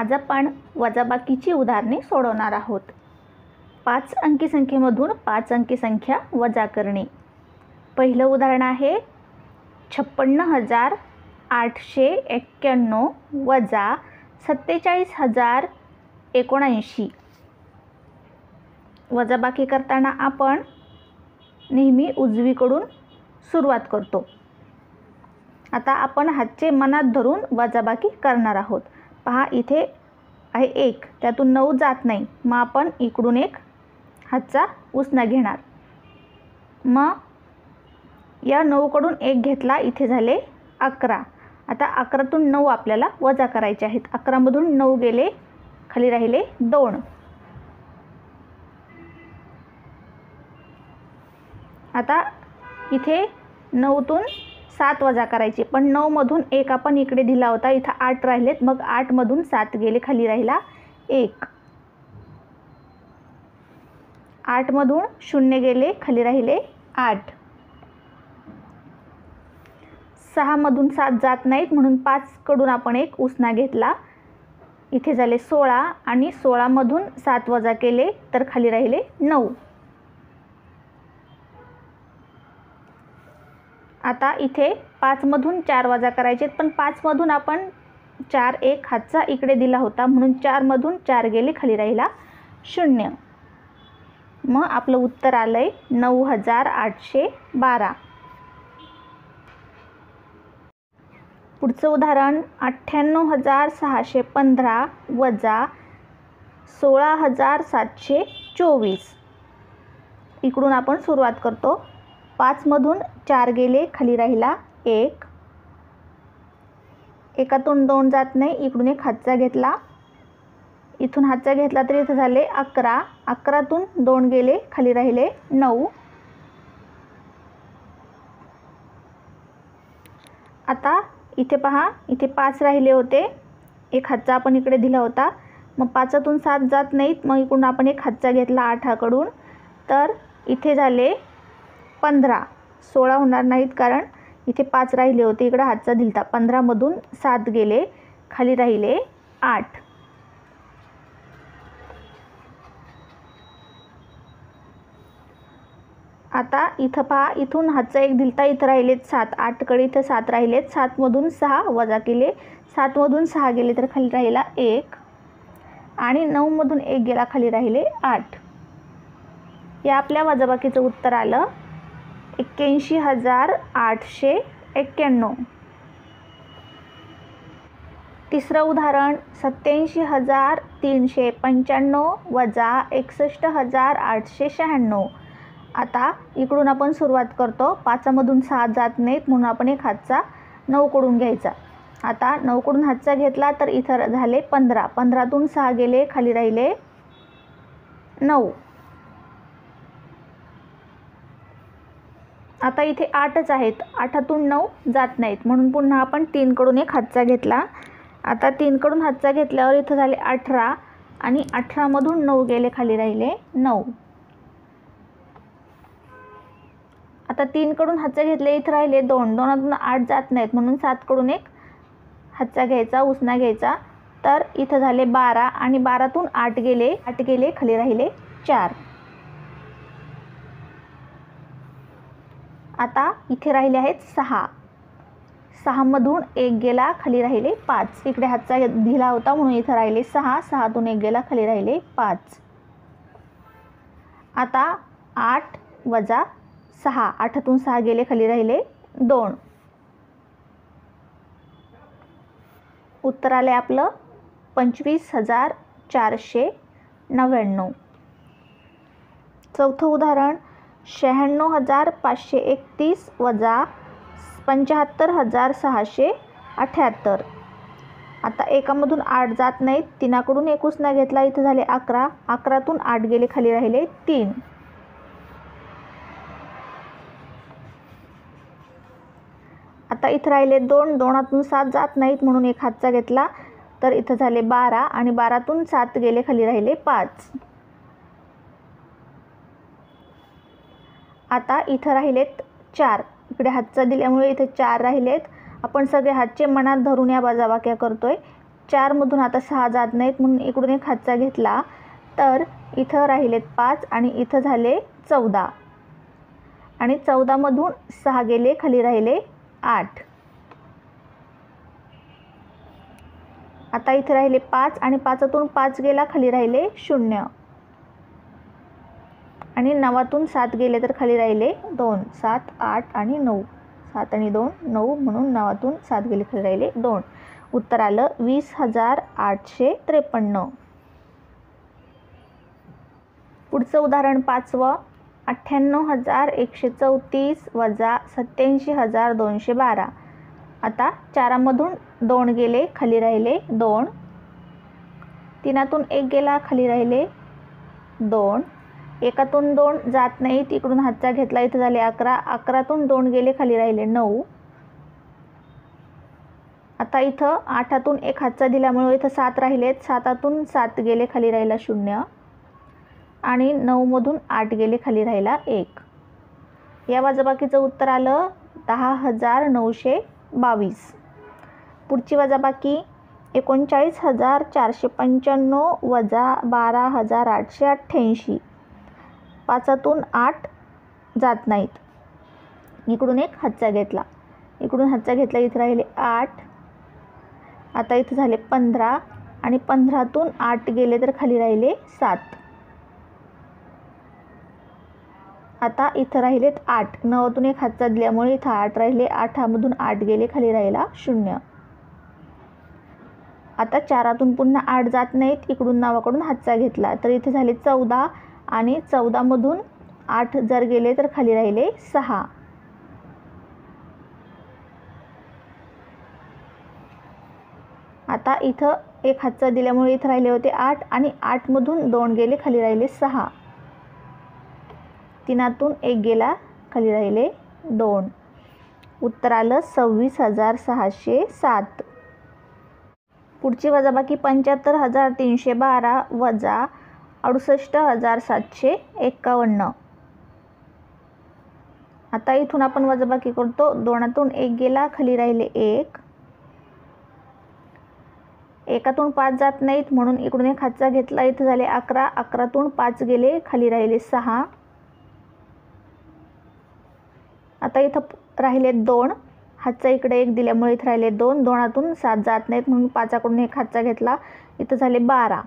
आज आपण वजाबाकीची उदाहरणे सोडवणार आहोत। 5 अंकी संख्येमधून 5 अंकी संख्या वजा करणे। पहिलं उदाहरण आहे 56,891 वजा 47,079। वजाबाकी करताना आपण नेहमी उजवीकडून सुरुवात करतो। आता आपण हातचे मनात धरून वजाबाकी करणार आहोत। पहा इथे आहे 1, त्यातून 9 जात नाही, मग आपण इकडून एक हातचा उसना घेणार। मग या 9 कडून 1 घेतला, इथे झाले 11। आता 11तून 9 आपल्याला वजा करायचे आहेत। 11 मधून 9 गेले, खाली राहिले 2। आता इथे 9तून 7 वजा करायचे, पण 9 मधून 1 आपण इकडे दिला होता, इथं 8 राहिलेत, मग 8 मधून 7 गेले, खाली राहिला 1। 8 मधून 0 गेले, खाली राहिले 8। 6 मधून 7 जात नाहीत, म्हणून 5 कडून आपण एक उसना घेतला, इथे झाले 16 आणि 16 मधून 7 वजा केले तर खाली राहिले 9। आता इथे 5 मधून 4 वजा करायचे, पण 5 मधून आपण 4 एक हातचा इकडे दिला होता, म्हणून 4 मधून 4 गेले, खाली राहिला 0। मग आपलं उत्तर आलंय 9,812। पुढचं उदाहरण 98,615 वजा 16,724। इकडून आपण सुरुवात करतो। 5 मधून 4 गेले, खाली राहिला 1। एकातून 2 जात नाही, इकडून एक हातचा घेतला, इथून हातचा घेतला तर इथे झाले 11। 11तून 2 गेले, खाली राहिले 9। आता इथे पहा, इथे 5 राहिले होते, एक हातचा आपण इकडे दिला होता, मग 5तून 7 जात नाहीत, मग इकडून आपण एक हातचा घेतला 8 कडून, तर इथे झाले 15। 16 होणार नाहीत, कारण इथे 5 राहिले होते, इकडे हातचा दिलता। 15 मधून 7 गेले, खाली राहिले 8। आता इथं पहा, इथून हातचा एक दिलता, इथं राहिलेत 7। 8 कडे इथं 7 राहिलेत, 7 मधून 6 वजा केले, 7 मधून 6 गेले तर खाली राहिला 1 आणि 9 मधून 1 गेला, खाली राहिले 8। या आपल्या वजाबाकीचं उत्तर आलं 81,891। तिसरं उदाहरण 87,395 वजा 61,896। आता इकडून आपण सुरुवात करतो। 5 मधून 6 जात नाहीत, म्हणून आपण एक हातचा 9 कडून घ्यायचा। आता 9 कडून हातचा घेतला तर इथं झाले 15। 15तून 6 गेले, खाली राहिले 9। आता इथे 8च आहेत, 8तून 9 जात नाहीत, म्हणून पुन्हा आपण 3 कडून एक हातचा घेतला। आता 3 कडून हातचा घेतल्यावर इथं झाले 18 आणि 18 मधून 9 गेले, खाली राहिले 9। आता 3 कडून हातचा घेतले, इथं राहिले 2। 2तून 8 जात नाहीत, म्हणून 7 कडून एक हातचा घ्यायचा, उसना घ्यायचा, तर इथं झाले 12 आणि 12तून 8 गेले, खाली राहिले 4। आता इथे राहिले आहेत 6। 6 मधून 1 गेला, खाली राहिले 5। इकडे हातचा दिला होता, म्हणून इथं राहिले 6। 6तून 1 गेला, खाली राहिले 5। आता 8 वजा 6, 8तून 6 गेले, खाली राहिले 2। उत्तर आले आपलं 25,499। चौथं उदाहरण 96,531 वजा 75,678। आता एकामधून 8 जात नाहीत, 3 कडून एक उसना घेतला, इथं झाले 11। 11तून 8 गेले, खाली राहिले 3। आता इथं राहिले 2। 2तून 7 जात नाहीत, म्हणून एक हातचा घेतला, तर इथं झाले 12 आणि 12तून 7 गेले, खाली राहिले 5। आता इथं राहिलेत 4। इकडे हातचा दिल्यामुळे इथे 4 राहिलेत। आपण सगळे हातचे मनात धरून या वजाबाक्या करतोय। 4मधून आता 6 जात नाहीत म्हणून इकडून एक हातचा घेतला, तर इथं राहिलेत 5 आणि इथं झाले 14 आणि 14मधून 6 गेले, खाली राहिले 8. आता इथे राहिले 5 आणि 5तून 5 गेला, खाली राहिले 0 आणि 9तून 7 गेले तर खाली राहिले 2. 7, 8 आणि 9. 7 आणि 2 9 म्हणून 9तून 7 गेले, खाली राहिले 2. उत्तर आलं 20,853. पुढचं उदाहरण 5वं. 98,134 वजा 87,212. आता 4मधून 2 गेले, खाली राहिले 2. 3तून 1 गेला, खाली राहिले 2. 1तून 2 जात नाहीत, इकडून हातचा घेतला, इथं झाले 11. 11तून 2 गेले, खाली राहिले 9. आता इथं 8तून 1 हातचा दिल्यामुळे इथं 7 राहिलेत. 7तून 7 गेले, खाली राहिला 0 आणि 9मधून 8 गेले, खाली राहिला 1. या वजाबाकीचं उत्तर आलं 10,922. पुढची वजाबाकी 39,495 वजा 12,888. 5तून 8 जात नाहीत, इकडून एक हातचा घेतला, इकडून हातचा घेतला, इथं राहिले 8. आता इथं झाले 15 आणि 15तून 8 गेले तर खाली राहिले 7. आता इथं राहिलेत 8. 9तून एक हातचा दिल्यामुळे इथं 8 राहिले. 8मधून 8 गेले, खाली राहिला 0. आता 4तून पुन्हा 8 जात नाहीत, इकडून नावाकडून हातचा घेतला, तर इथे झाले 14 आणि 14मधून 8 जर गेले तर खाली राहिले 6. आता इथं एक हातचा दिल्यामुळे इथं राहिले होते 8 आणि 8मधून 2 गेले, खाली राहिले 6. 3तून 1 गेला, खाली राहिले 2. उत्तर आलं 26,607. पुढची वजाबाकी 75,312 वजा 68,751. आता इथून आपण वजाबाकी करतो. 2तून 1 गेला, खाली राहिले 1. 1तून 5 जात नाहीत म्हणून इकडून एक हातचा घेतला, इथं झाले 11. 11तून 5 गेले, खाली राहिले 6. आता इथं राहिले 2. हातचा इकडे 1 दिल्यामुळे इथं राहिले 2. 2तून 7 जात नाहीत म्हणून 5कडून एक हातचा घेतला, इथं झाले 12.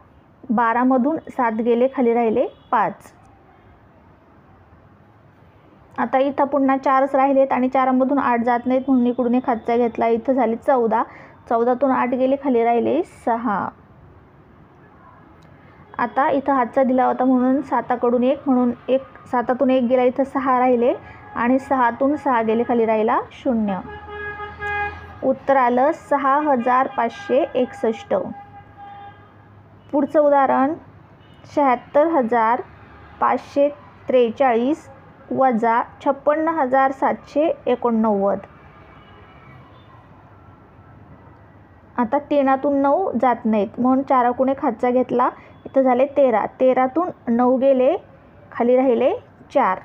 12मधून 7 गेले, खाली राहिले 5. आता इथं पुन्हा 4च राहिलेत आणि 4मधून 8 जात नाहीत म्हणून इकडून एक हातचा घेतला, इथं झाले 14. 14तून 8 गेले, खाली राहिले 6. आता इथं हातचा दिला होता म्हणून 7कडून 1 म्हणून 7तून 1 गेला, इथं 6 राहिले आणि 6तून 6 गेले, खाली राहिला 0. उत्तर आलं 6,561. पुढचं उदाहरण 76,543 वजा 56,789. आता 3तून 9 जात नाहीत म्हणून 4कडून एक हातचा घेतला, इथं झाले 13. 13तून 9 गेले, खाली राहिले 4.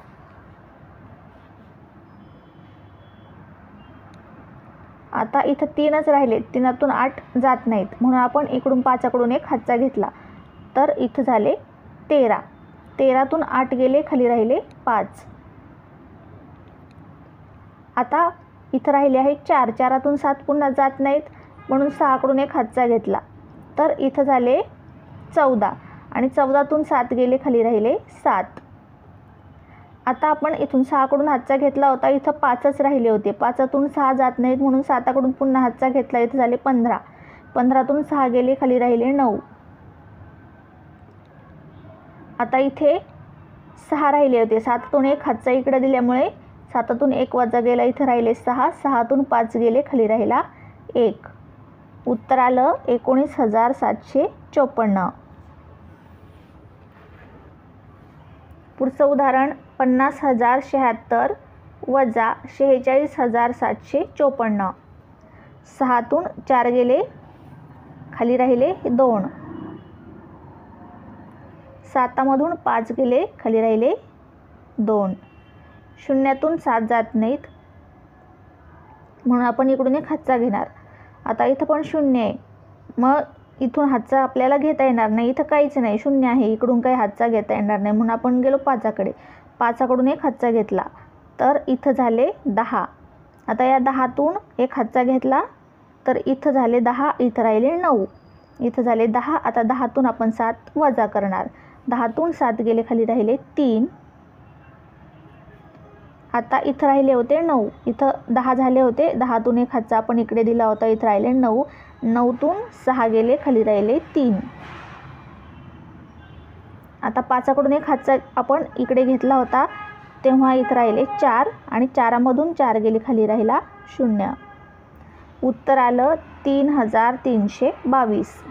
आता इथं 3च राहिले. 3तून 8 जात नाहीत म्हणून आपण इकडून 5कडून एक हातचा घेतला, तर इथं झाले 13. 13तून 8 गेले, खाली राहिले 5. आता इथं राहिले आहे 4. 4तून 7 पुन्हा जात नाहीत म्हणून 6कडून एक हातचा घेतला, तर इथं झाले 14 आणि 14तून 7 गेले, खाली राहिले 7. आता आपण इथून 6कडून हातचा घेतला होता, इथं 5च राहिले होते. 5तून 6 जात नाहीत म्हणून 7कडून पुन्हा हातचा घेतला, इथं झाले 15. 15तून 6 गेले, खाली राहिले 9. आता इथे 6 राहिले होते. 7तून एक हातचा इकडे दिल्यामुळे 7तून 1 वजा गेला, इथं राहिले 6. 6तून 5 गेले, खाली राहिला 1. उत्तर आलं 19,754. पुढचं उदाहरण 50,076 वजा 46,754. 6तून 4 गेले, खाली राहिले 2. 7मधून 5 गेले, खाली राहिले 2. 0तून 7 जात नाहीत म्हणून आपण इकडून एक हातचा घेणार. आता इथं पण 0 आहे मग इथून हातचा आपल्याला घेता येणार नाही, इथं काहीच नाही, शून्य आहे, इकडून काही हातचा घेता येणार नाही, म्हणून आपण गेलो 5कडे. 5कडून एक हातचा घेतला तर इथं झाले 10. आता या 10तून एक हातचा घेतला तर इथं झाले 10, इथं राहिले 9, इथं झाले 10. आता 10तून आपण 7 वजा करणार. 10तून 7 गेले खाली राहिले 3. आता इथं राहिले होते 9, इथं 10 झाले होते, 10तून एक हातचा आपण इकडे दिला होता, इथं राहिले 9. 9तून 6 गेले खाली राहिले 3. आता 5कडून एक हातचा आपण इकडे घेतला होता तेव्हा इथं राहिले 4 आणि 4मधून 4 गेले खाली राहिला 0. उत्तर आलं 3322.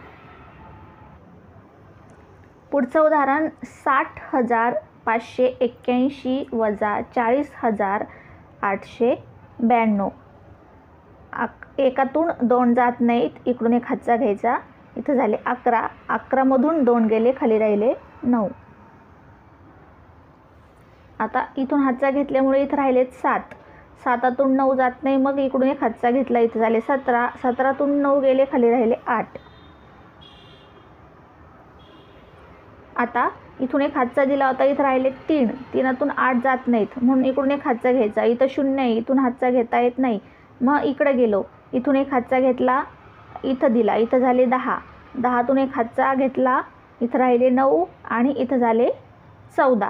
पुढचं उदाहरण 60,581 वजा 40,892. एकातून 2 जात नाहीत, इकडून एक हातचा घ्यायचा, इथं झाले 11. 11मधून 2 गेले खाली राहिले 9. आता इथून हातचा घेतल्यामुळे इथं राहिलेत 7. 7तून 9 जात नाही, मग इकडून एक हातचा घेतला, इथं झाले 17. 17तून 9 गेले खाली राहिले 8. आता इथून एक हातचा दिला होता, इथं राहिले 3. 3तून 8 जात नाहीत, म्हणून इकडून एक हातचा घ्यायचा, इथं 0 आहे, इथून हातचा घेता येत नाही, मग इकडे गेलो, इथून एक हातचा घेतला, इथं दिला, इथं झाले 10. 10तून एक हातचा घेतला, इथं राहिले 9 आणि इथं झाले 14.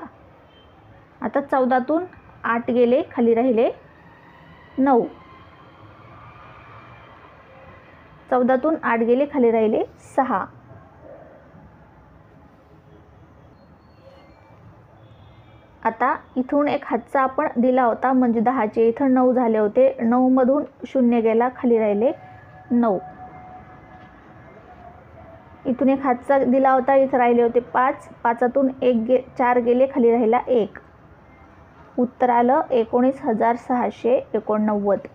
आता 14तून 8 गेले खाली राहिले 9. 14तून 8 गेले खाली राहिले 6. आता इथून एक हातचा आपण दिला होता म्हणजे 10चे, इथं 9 झाले होते, 9मधून 0 गेला खाली राहिले 9. इथून एक हातचा दिला होता, इथं राहिले होते 5. 5तून 4 गेले खाली राहिला 1. उत्तर आलं 19,689.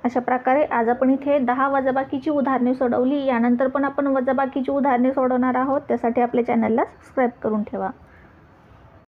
अशा प्रकारे आज आपण इथे 10 वजाबाकीची उदाहरणे सोडवली. यानंतर पण आपण वजाबाकीची उदाहरणे सोडवणार आहोत, त्यासाठी आपल्या चॅनलला सबस्क्राईब करून ठेवा.